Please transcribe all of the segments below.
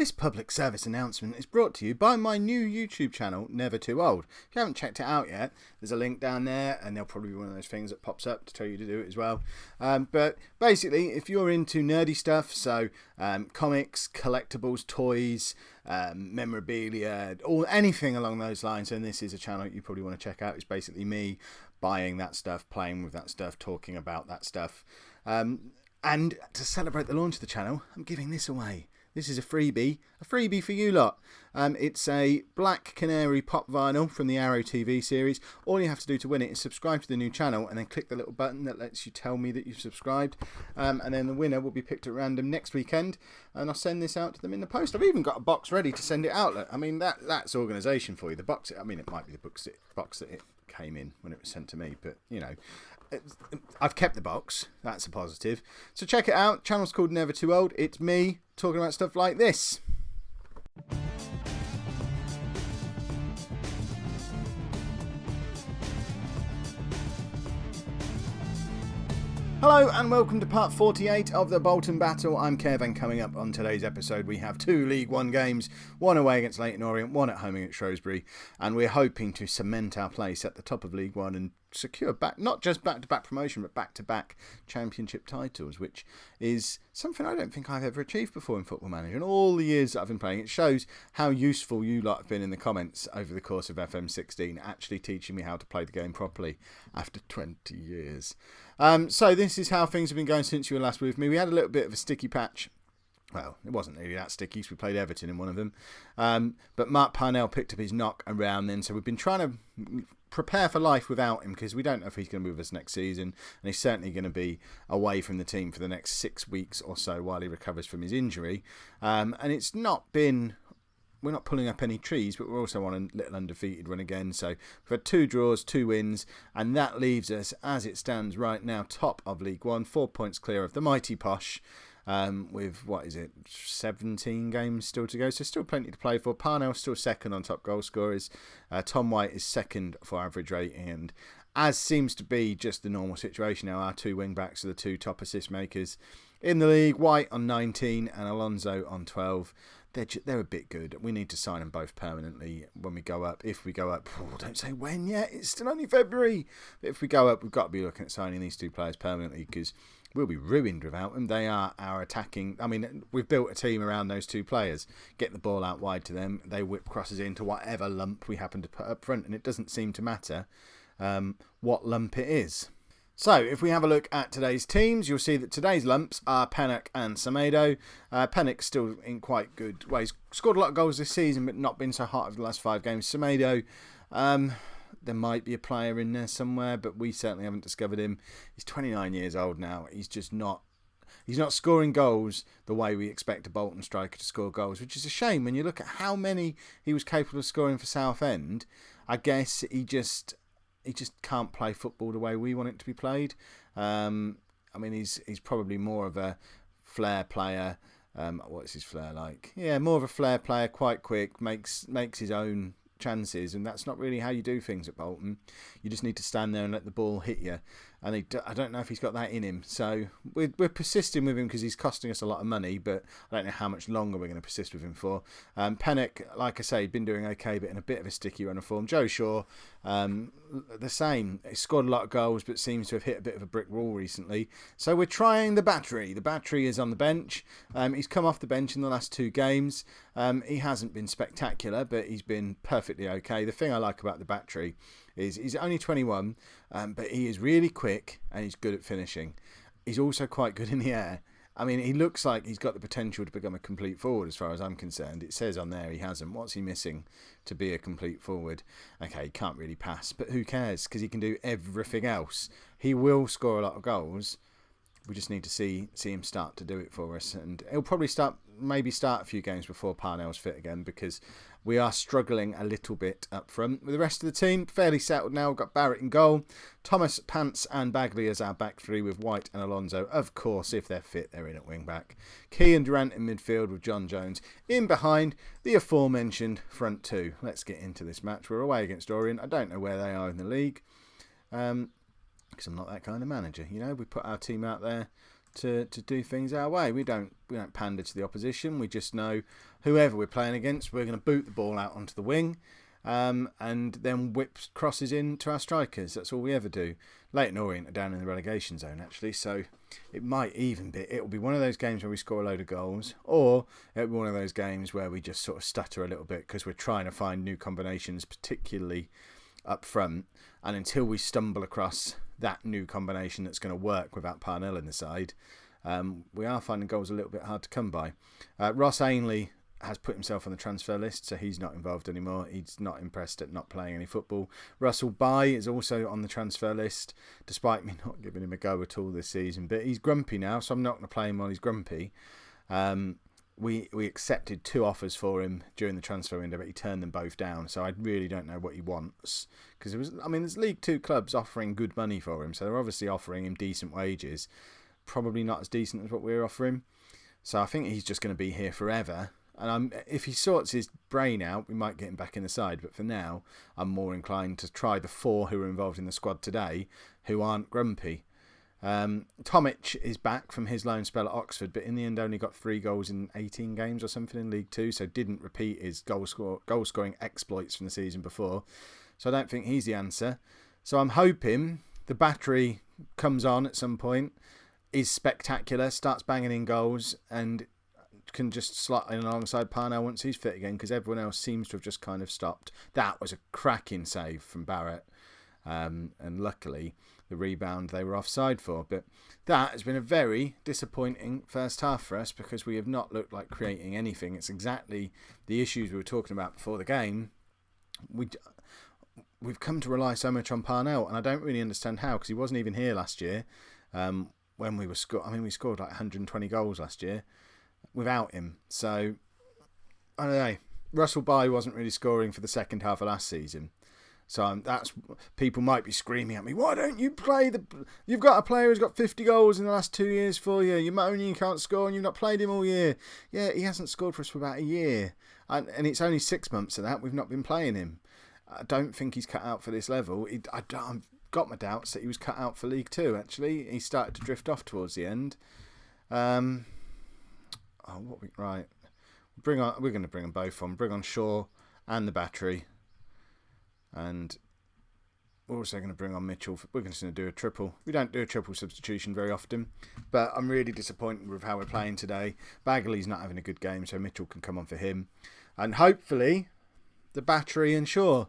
This public service announcement is brought to you by my new YouTube channel, Never Too Old. If you haven't checked it out yet, there's a link down there, and there'll probably be one of those things that pops up to tell you to do it as well. But basically, if you're into nerdy stuff, so comics, collectibles, toys, memorabilia, or anything along those lines, then this is a channel you probably want to check out. It's basically me buying that stuff, playing with that stuff, talking about that stuff. And to celebrate the launch of the channel, I'm giving this away. This is a freebie for you lot. It's a Black Canary pop vinyl from the Arrow TV series. All you have to do to win it is subscribe to the new channel and then click the little button that lets you tell me that you've subscribed. And then the winner will be picked at random next weekend, and I'll send this out to them in the post. I've even got a box ready to send it out. Look, I mean, that's organisation for you. The box, I mean, it might be the box that it came in when it was sent to me, but you know, I've kept the box. That's a positive. So check it out. Channel's called Never Too Old. It's me talking about stuff like this. Hello and welcome to part 48 of the Bolton battle. I'm Kev, and coming up on today's episode we have two League One games, one away against Leyton Orient, one at home against Shrewsbury, and we're hoping to cement our place at the top of League One and secure not just back-to-back promotion but back-to-back championship titles, which is something I don't think I've ever achieved before in Football Manager. In all the years that I've been playing, it shows how useful you lot have been in the comments over the course of FM16, actually teaching me how to play the game properly after 20 years. So this is how things have been going since you were last with me. We had a little bit of a sticky patch. Well, it wasn't really that sticky, so we played Everton in one of them. But Mark Parnell picked up his knock around then, so we've been trying to prepare for life without him, because we don't know if he's going to be with us next season, and he's certainly going to be away from the team for the next 6 weeks or so while he recovers from his injury. And it's not been... We're not pulling up any trees, but we're also on a little undefeated run again. So we've had 2 draws, 2 wins, and that leaves us, as it stands right now, top of League One, 4 points clear of the mighty Posh, with, 17 games still to go. So still plenty to play for. Parnell's still second on top goal scorers. Tom White is second for average rating, and as seems to be just the normal situation now, our 2 wing-backs are the 2 top assist makers in the league. White on 19 and Alonso on 12. They're a bit good. We need to sign them both permanently when we go up. If we go up, don't say when yet. It's still only February. But if we go up, we've got to be looking at signing these 2 players permanently, because we'll be ruined without them. They are our attacking... I mean, we've built a team around those 2 players. Get the ball out wide to them. They whip crosses into whatever lump we happen to put up front, and it doesn't seem to matter what lump it is. So, if we have a look at today's teams, you'll see that today's lumps are Pennock and Semedo. Pennock's still in quite good ways. Scored a lot of goals this season, but not been so hot over the last 5 games. Semedo, there might be a player in there somewhere, but we certainly haven't discovered him. He's 29 years old now. He's just not... He's not scoring goals the way we expect a Bolton striker to score goals, which is a shame when you look at how many he was capable of scoring for Southend. I guess he just can't play football the way we want it to be played. I mean, he's probably more of a flair player. What's his flair like? Yeah, more of a flair player, quite quick, makes his own chances, and that's not really how you do things at Bolton. You just need to stand there and let the ball hit you, and I don't know if he's got that in him. So we're persisting with him because he's costing us a lot of money, but I don't know how much longer we're going to persist with him for. Pennock, like I say, been doing okay, but in a bit of a sticky run of form. Joe Shaw, the same. He scored a lot of goals, but seems to have hit a bit of a brick wall recently. So we're trying the battery. The battery is on the bench. He's come off the bench in the last 2 games. He hasn't been spectacular, but he's been perfectly okay. The thing I like about the battery is he's only 21, but he is really quick and he's good at finishing. He's also quite good in the air. I mean, he looks like he's got the potential to become a complete forward as far as I'm concerned. It says on there he hasn't. What's he missing to be a complete forward? Okay, he can't really pass, but who cares? Because he can do everything else. He will score a lot of goals. We just need to see him start to do it for us, and he'll probably start a few games before Parnell's fit again, because we are struggling a little bit up front. With the rest of the team fairly settled now. We've got Barrett in goal, Thomas, Pants and Bagley as our back 3, with White and Alonso. Of course, if they're fit, they're in at wing back. Key and Durant in midfield, with John Jones in behind the aforementioned front 2. Let's get into this match. We're away against Orient. I don't know where they are in the league, because I'm not that kind of manager. You know, we put our team out there to do things our way. We don't pander to the opposition. We just know whoever we're playing against, we're going to boot the ball out onto the wing, and then whip crosses in to our strikers. That's all we ever do. Leyton Orient are down in the relegation zone actually, so it'll be one of those games where we score a load of goals, or it'll be one of those games where we just sort of stutter a little bit because we're trying to find new combinations, particularly up front, and until we stumble across that new combination that's going to work without Parnell in the side, we are finding goals a little bit hard to come by. Ross Ainley has put himself on the transfer list, so he's not involved anymore. He's not impressed at not playing any football. Russell Bye is also on the transfer list, despite me not giving him a go at all this season. But he's grumpy now, so I'm not going to play him while he's grumpy. We accepted 2 offers for him during the transfer window, but he turned them both down. So I really don't know what he wants, because there's League 2 clubs offering good money for him, so they're obviously offering him decent wages. Probably not as decent as what we're offering. So I think he's just going to be here forever. And if he sorts his brain out, we might get him back in the side. But for now, I'm more inclined to try the 4 who are involved in the squad today who aren't grumpy. Tomic is back from his loan spell at Oxford, but in the end only got 3 goals in 18 games or something in League 2, so didn't repeat his goal scoring exploits from the season before. So I don't think he's the answer. So I'm hoping the battery comes on at some point, is spectacular, starts banging in goals, and can just slot in alongside Parnell once he's fit again, because everyone else seems to have just kind of stopped. That was a cracking save from Barrett, and luckily the rebound they were offside for. But that has been a very disappointing first half for us, because we have not looked like creating anything. It's exactly the issues we were talking about before the game. We've come to rely so much on Parnell, and I don't really understand how, because he wasn't even here last year when we were we scored like 120 goals last year without him. So I don't know. Russell Bye wasn't really scoring for the second half of last season, so that's people might be screaming at me, why don't you play you've got a player who's got 50 goals in the last 2 years for you, you're moaning you can't score and you've not played him all year. Yeah, he hasn't scored for us for about a year, and it's only 6 months of that we've not been playing him. I don't think he's cut out for this level. I've got my doubts that he was cut out for League 2 actually. He started to drift off towards the end. Right. We're going to bring them both on. Bring on Shaw and the battery, and we're also going to bring on Mitchell. We're just going to do a triple. We don't do a triple substitution very often, but I'm really disappointed with how we're playing today. Bagley's not having a good game, so Mitchell can come on for him, and hopefully the battery and Shaw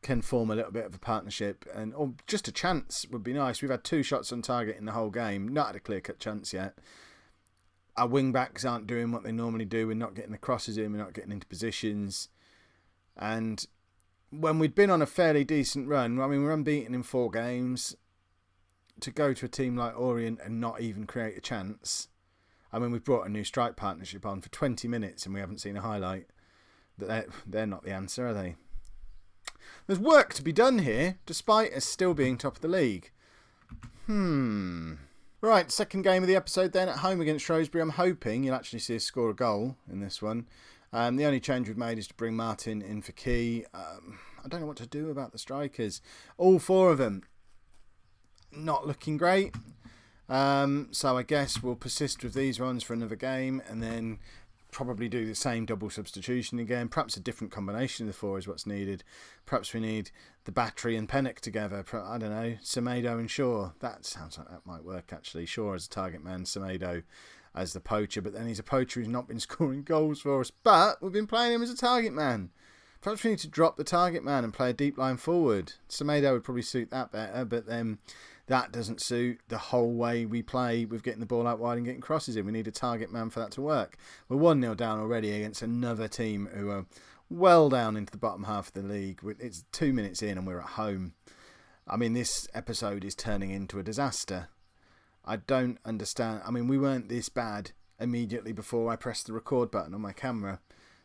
can form a little bit of a partnership, or just a chance would be nice. We've had 2 shots on target in the whole game, not had a clear-cut chance yet. Our wing-backs aren't doing what they normally do. We're not getting the crosses in. We're not getting into positions. And when we'd been on a fairly decent run, we're unbeaten in 4 games, to go to a team like Orient and not even create a chance. We've brought a new strike partnership on for 20 minutes and we haven't seen a highlight. They're not the answer, are they? There's work to be done here, despite us still being top of the league. Right, second game of the episode then, at home against Shrewsbury. I'm hoping you'll actually see us score a goal in this one. The only change we've made is to bring Martin in for Key. I don't know what to do about the strikers. All 4 of them not looking great. So I guess we'll persist with these ones for another game, and then probably do the same double substitution again. Perhaps a different combination of the 4 is what's needed. Perhaps we need the battery and Pennock together. I don't know, Semedo and Shaw. That sounds like that might work actually. Shaw as a target man, Semedo as the poacher, but then he's a poacher who's not been scoring goals for us, but we've been playing him as a target man. Perhaps we need to drop the target man and play a deep line forward. Semedo would probably suit that better, but then that doesn't suit the whole way we play with getting the ball out wide and getting crosses in. We need a target man for that to work. We're 1-0 down already against another team who are well down into the bottom half of the league. It's 2 minutes in and we're at home. This episode is turning into a disaster. I don't understand. We weren't this bad immediately before I pressed the record button on my camera.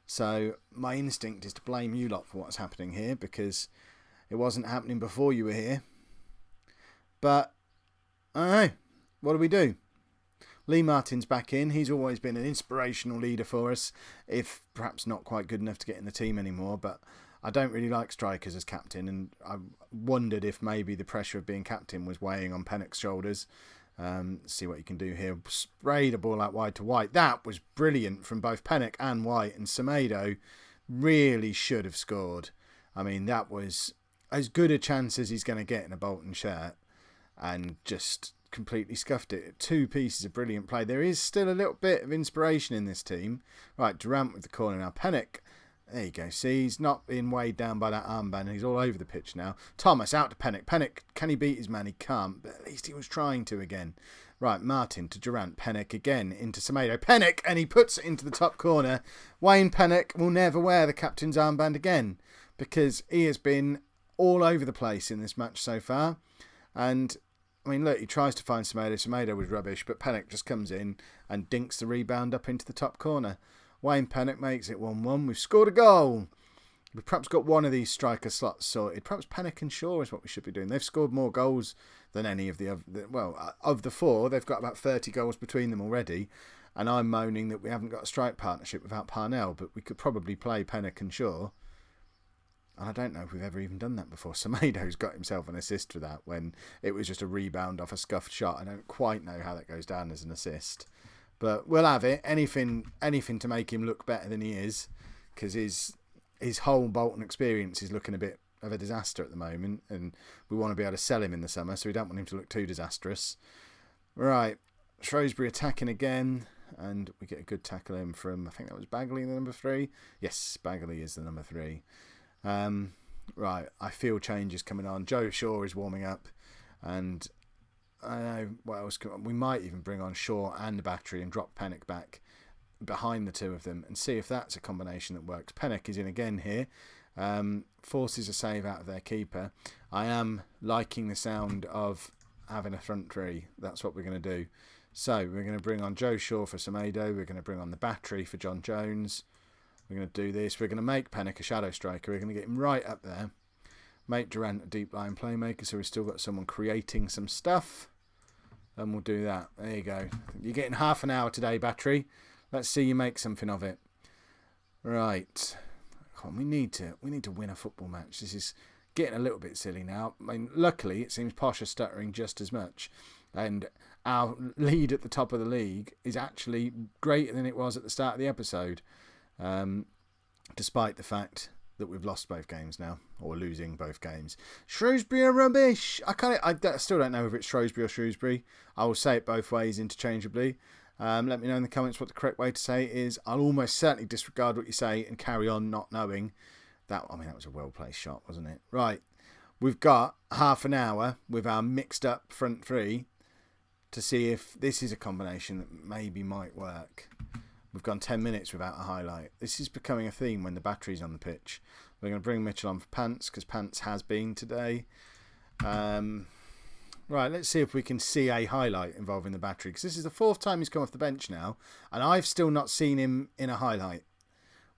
So my instinct is to blame you lot for what's happening here, because it wasn't happening before you were here. But, I don't know. What do we do? Lee Martin's back in. He's always been an inspirational leader for us, if perhaps not quite good enough to get in the team anymore. But I don't really like strikers as captain, and I wondered if maybe the pressure of being captain was weighing on Pennock's shoulders. See what you can do here. Spray the ball out wide to White. That was brilliant from both Pennock and White, and Semedo really should have scored. I mean, that was as good a chance as he's going to get in a Bolton shirt, and just completely scuffed it. 2 pieces of brilliant play. There is still a little bit of inspiration in this team. Right, Durant with the corner now. Pennock, there you go. See, he's not being weighed down by that armband. He's all over the pitch now. Thomas out to Pennock. Pennock, can he beat his man? He can't, but at least he was trying to again. Right, Martin to Durant. Pennock again into Semedo. Pennock, and he puts it into the top corner. Wayne Pennock will never wear the captain's armband again, because he has been all over the place in this match so far. And I mean, look, he tries to find Semedo. Semedo was rubbish, but Pennock just comes in and dinks the rebound up into the top corner. Wayne Pennock makes it 1-1. We've scored a goal. We've perhaps got one of these striker slots sorted. Perhaps Pennock and Shaw is what we should be doing. They've scored more goals than any of the other. Well, of the 4, they've got about 30 goals between them already. And I'm moaning that we haven't got a strike partnership without Parnell, but we could probably play Pennock and Shaw. And I don't know if we've ever even done that before. Semedo's got himself an assist for that when it was just a rebound off a scuffed shot. I don't quite know how that goes down as an assist. But we'll have it. Anything to make him look better than he is, because his whole Bolton experience is looking a bit of a disaster at the moment, and we want to be able to sell him in the summer, so we don't want him to look too disastrous. Right, Shrewsbury attacking again, and we get a good tackle in from, I think that was Bagley, the number 3. Yes, Bagley is the number 3. Right, I feel changes coming on. Joe Shaw is warming up, and I don't know what else. We might even bring on Shaw and the battery and drop Pennock back behind the 2 of them and see if that's a combination that works. Pennock is in again here. Forces a save out of their keeper. I am liking the sound of having a front 3. That's what we're going to do. So we're going to bring on Joe Shaw for Semedo. We're going to bring on the battery for John Jones. We're going to do this. We're going to make Pennock a shadow striker. We're going to get him right up there. Make Durant a deep line playmaker, so we've still got someone creating some stuff. And we'll do that. There you go. You're getting half an hour today, battery. Let's see you make something of it. Right. Come on, we need to win a football match. This is getting a little bit silly now. I mean, luckily, it seems Posh is stuttering just as much. And our lead at the top of the league is actually greater than it was at the start of the episode. Despite the fact that we've lost both games now, or losing both games. Shrewsbury are rubbish. I still don't know if it's Shrewsbury or Shrewsbury. I will say it both ways interchangeably. Let me know in the comments what the correct way to say it is. I'll almost certainly disregard what you say and carry on not knowing. That was a well-placed shot, wasn't it? Right, we've got half an hour with our mixed up front 3 to see if this is a combination that maybe might work. We've gone 10 minutes without a highlight. This is becoming a theme when the battery's on the pitch. We're going to bring Mitchell on for Pants, because Pants has been today. Right, let's see if we can see a highlight involving the battery, because this is the 4th time he's come off the bench now, and I've still not seen him in a highlight,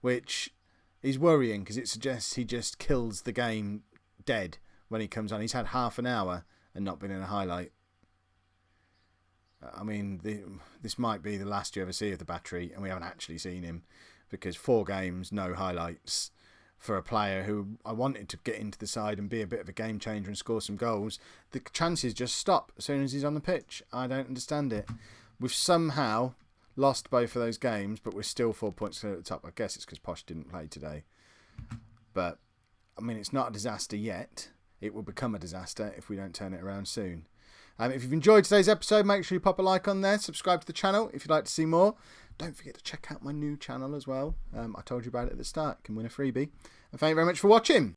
which is worrying, because it suggests he just kills the game dead when he comes on. He's had half an hour and not been in a highlight. I mean, this might be the last you ever see of the battery, and we haven't actually seen him, because 4 games, no highlights for a player who I wanted to get into the side and be a bit of a game changer and score some goals. The chances just stop as soon as he's on the pitch. I don't understand it. We've somehow lost both of those games, but we're still 4 points clear at the top. I guess it's because Posh didn't play today. But, I mean, it's not a disaster yet. It will become a disaster if we don't turn it around soon. If you've enjoyed today's episode, make sure you pop a like on there. Subscribe to the channel if you'd like to see more. Don't forget to check out my new channel as well. I told you about it at the start. You can win a freebie. And thank you very much for watching.